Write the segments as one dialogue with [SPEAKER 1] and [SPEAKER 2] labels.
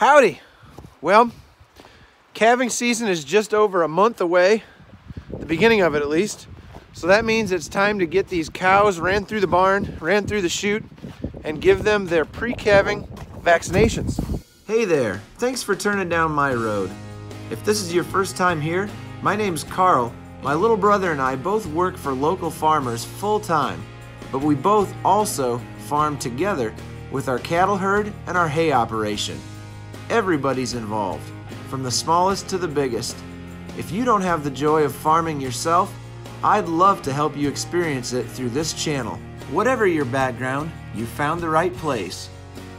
[SPEAKER 1] Howdy. Well, calving season is just over a month away, the beginning of it at least. So that means it's time to get these cows ran through the barn, ran through the chute, and give them their pre-calving vaccinations.
[SPEAKER 2] Hey there, thanks for turning down my road. If this is your first time here, my name's Carl. My little brother and I both work for local farmers full-time, but we both also farm together with our cattle herd and our hay operation. Everybody's involved, from the smallest to the biggest. If you don't have the joy of farming yourself, I'd love to help you experience it through this channel. Whatever your background, you found the right place.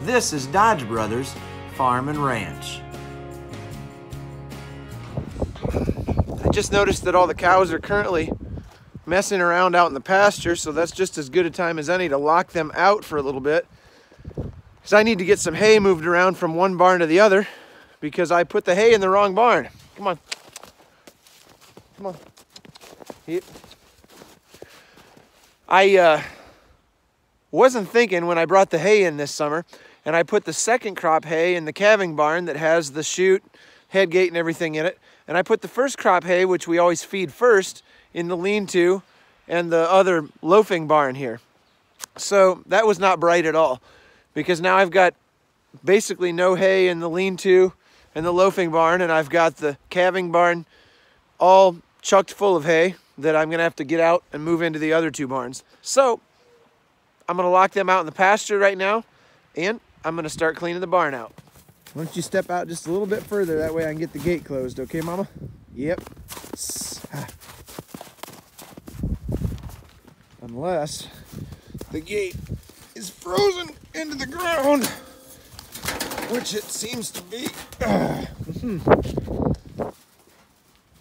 [SPEAKER 2] This is Dodge Brothers Farm and Ranch.
[SPEAKER 1] I just noticed that all the cows are currently messing around out in the pasture, so that's just as good a time as any to lock them out for a little bit. Because I need to get some hay moved around from one barn to the other because I put the hay in the wrong barn. Come on. Come on. Yep. I wasn't thinking when I brought the hay in this summer, and I put the second crop hay in the calving barn that has the chute, head gate, and everything in it. And I put the first crop hay, which we always feed first, in the lean-to and the other loafing barn here. So that was not bright at all, because now I've got basically no hay in the lean-to and the loafing barn, and I've got the calving barn all chucked full of hay that I'm gonna have to get out and move into the other two barns. So I'm gonna lock them out in the pasture right now, and I'm gonna start cleaning the barn out. Why don't you step out just a little bit further, that way I can get the gate closed, okay, Mama? Yep. Unless the gate is frozen into the ground, which it seems to be.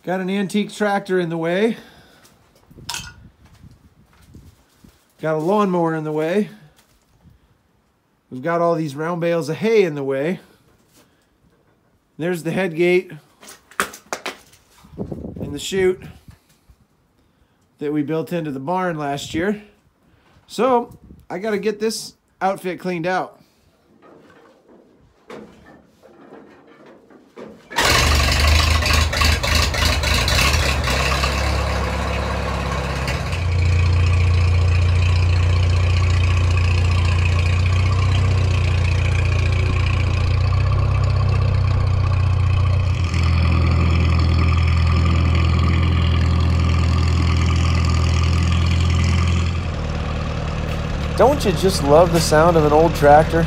[SPEAKER 1] Got an antique tractor in the way. Got a lawnmower in the way. We've got all these round bales of hay in the way. There's the head gate and the chute that we built into the barn last year. So I got to get this outfit cleaned out. Don't you just love the sound of an old tractor?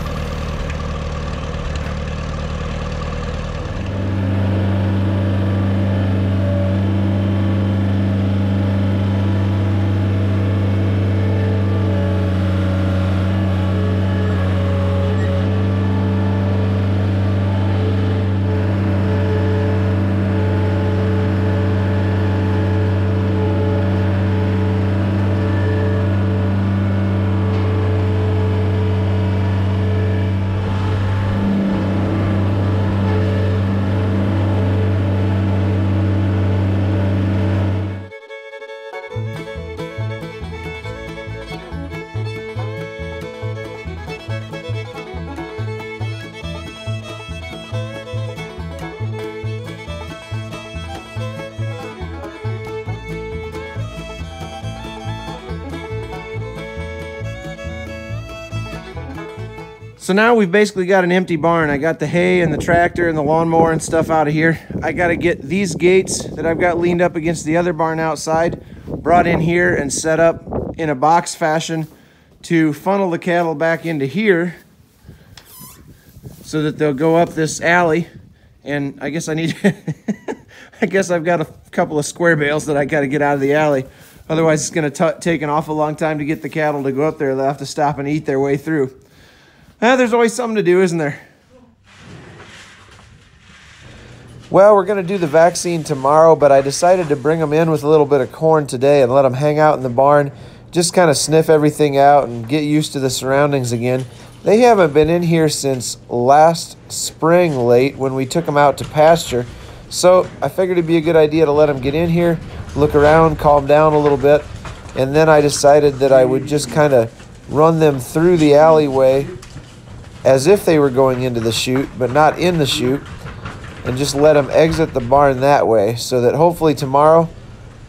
[SPEAKER 1] So now we've basically got an empty barn. I got the hay and the tractor and the lawnmower and stuff out of here. I got to get these gates that I've got leaned up against the other barn outside brought in here and set up in a box fashion to funnel the cattle back into here so that they'll go up this alley. And I guess I need I guess I've got a couple of square bales that I got to get out of the alley. Otherwise it's going to take an awful long time to get the cattle to go up there. They'll have to stop and eat their way through. There's always something to do, isn't there? Well, we're going to do the vaccine tomorrow, but I decided to bring them in with a little bit of corn today and let them hang out in the barn, just kind of sniff everything out and get used to the surroundings again. They haven't been in here since last spring late when we took them out to pasture, so I figured it'd be a good idea to let them get in here, look around, calm down a little bit, and then I decided that I would just kind of run them through the alleyway
[SPEAKER 2] as if they were going into the chute, but not in the chute, and just let them exit the barn that way, so that hopefully tomorrow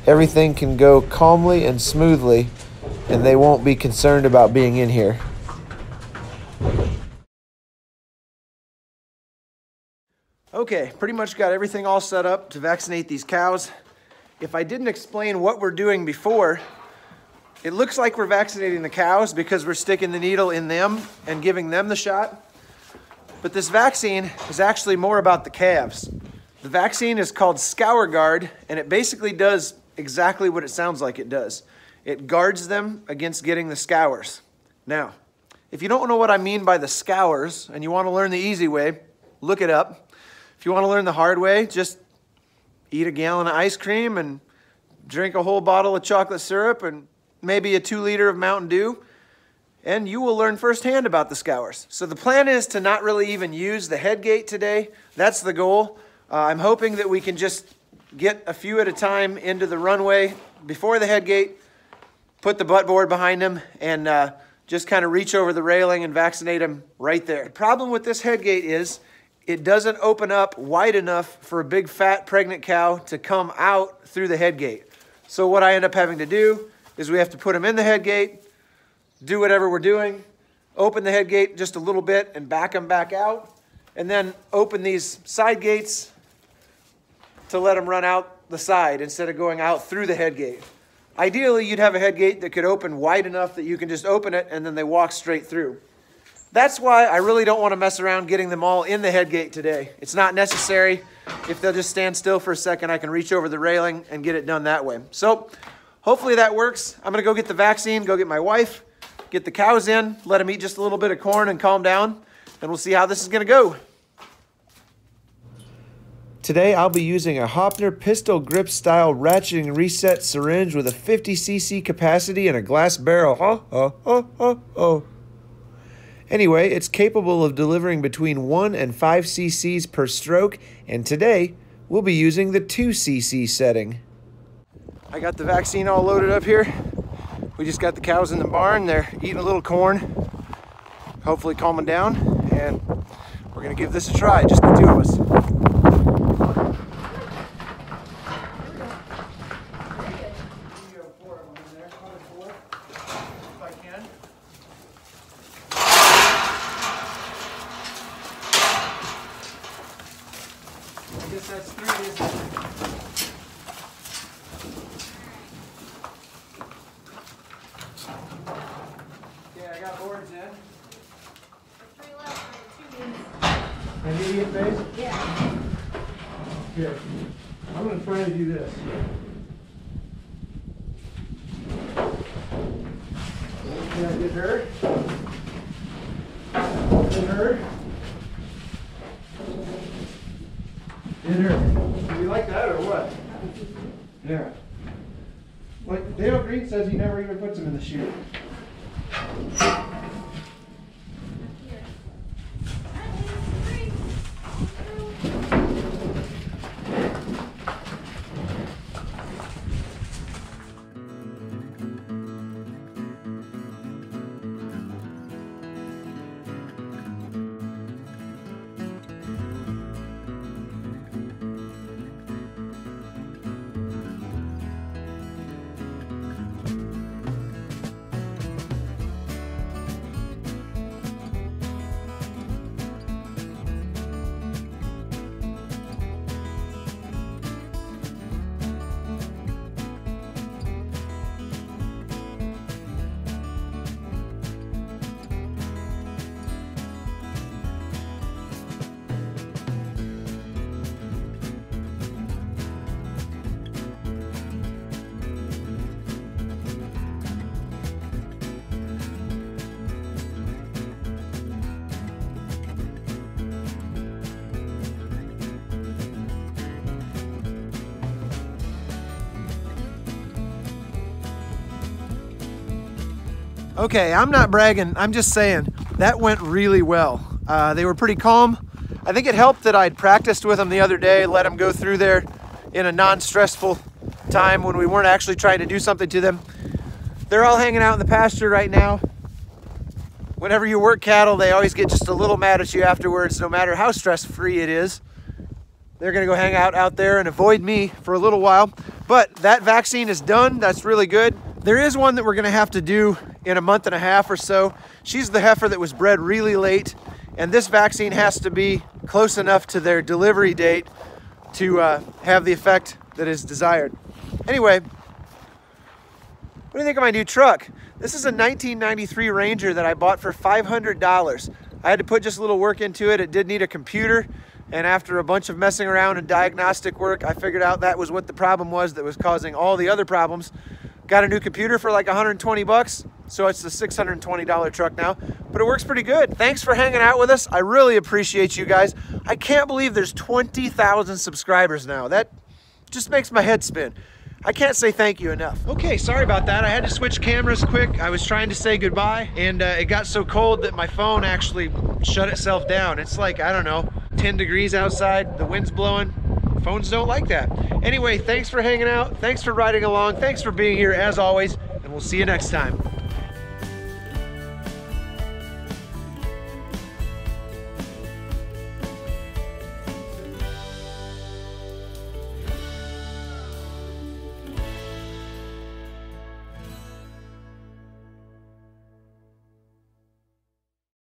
[SPEAKER 2] everything can go calmly and smoothly and they won't be concerned about being in here.
[SPEAKER 1] Okay, pretty much got everything all set up to vaccinate these cows. If I didn't explain what we're doing before, it looks like we're vaccinating the cows because we're sticking the needle in them and giving them the shot. But this vaccine is actually more about the calves. The vaccine is called Scour Guard, and it basically does exactly what it sounds like it does. It guards them against getting the scours. Now, if you don't know what I mean by the scours and you want to learn the easy way, look it up. If you want to learn the hard way, just eat a gallon of ice cream and drink a whole bottle of chocolate syrup and maybe a 2 liter of Mountain Dew, and you will learn firsthand about the scours. So the plan is to not really even use the head gate today. That's the goal. I'm hoping that we can just get a few at a time into the runway before the head gate, put the butt board behind them, and just kind of reach over the railing and vaccinate them right there. The problem with this head gate is it doesn't open up wide enough for a big fat pregnant cow to come out through the head gate. So what I end up having to do is we have to put them in the head gate, do whatever we're doing, open the head gate just a little bit and back them back out, and then open these side gates to let them run out the side instead of going out through the head gate. Ideally, you'd have a head gate that could open wide enough that you can just open it and then they walk straight through. That's why I really don't want to mess around getting them all in the head gate today. It's not necessary. If they'll just stand still for a second, I can reach over the railing and get it done that way. So hopefully that works. I'm going to go get the vaccine, go get my wife, get the cows in, let them eat just a little bit of corn and calm down, and we'll see how this is going to go.
[SPEAKER 2] Today I'll be using a Hopner pistol grip style ratchet and reset syringe with a 50 cc capacity and a glass barrel. Anyway, it's capable of delivering between 1 and 5 cc's per stroke, and today we'll be using the 2 cc setting.
[SPEAKER 1] I got the vaccine all loaded up here. We just got the cows in the barn. They're eating a little corn, hopefully calming down, and we're gonna give this a try, just the 2 of us. I guess that's 3, isn't it? Yeah, I got boards in.
[SPEAKER 3] 3 left for the 2 weeks.
[SPEAKER 1] An idiot face?
[SPEAKER 3] Yeah.
[SPEAKER 1] Here. I'm going to try to do this. Can I get her? Get her? Get her. Do you like that or what? Yeah. Like Dale Green says he never even puts them in the chute. Okay, I'm not bragging, I'm just saying, that went really well. They were pretty calm. I think it helped that I'd practiced with them the other day, let them go through there in a non-stressful time when we weren't actually trying to do something to them. They're all hanging out in the pasture right now. whenever you work cattle, they always get just a little mad at you afterwards, no matter how stress-free it is. They're gonna go hang out there and avoid me for a little while. But that vaccine is done, that's really good. There is one that we're gonna have to do in a month and a half or so. She's the heifer that was bred really late, and this vaccine has to be close enough to their delivery date to have the effect that is desired. Anyway, what do you think of my new truck? This is a 1993 Ranger that I bought for $500. I had to put just a little work into it. It did need a computer, and after a bunch of messing around and diagnostic work, I figured out that was what the problem was that was causing all the other problems. Got a new computer for like 120 bucks, so it's a $620 truck now, but it works pretty good. Thanks for hanging out with us. I really appreciate you guys. I can't believe there's 20,000 subscribers now. That just makes my head spin. I can't say thank you enough. Okay, sorry about that. I had to switch cameras quick. I was trying to say goodbye, and it got so cold that my phone actually shut itself down. It's like, I don't know, 10 degrees outside, the wind's blowing. Phones don't like that. Anyway, thanks for hanging out. Thanks for riding along. Thanks for being here as always, and we'll see you next time.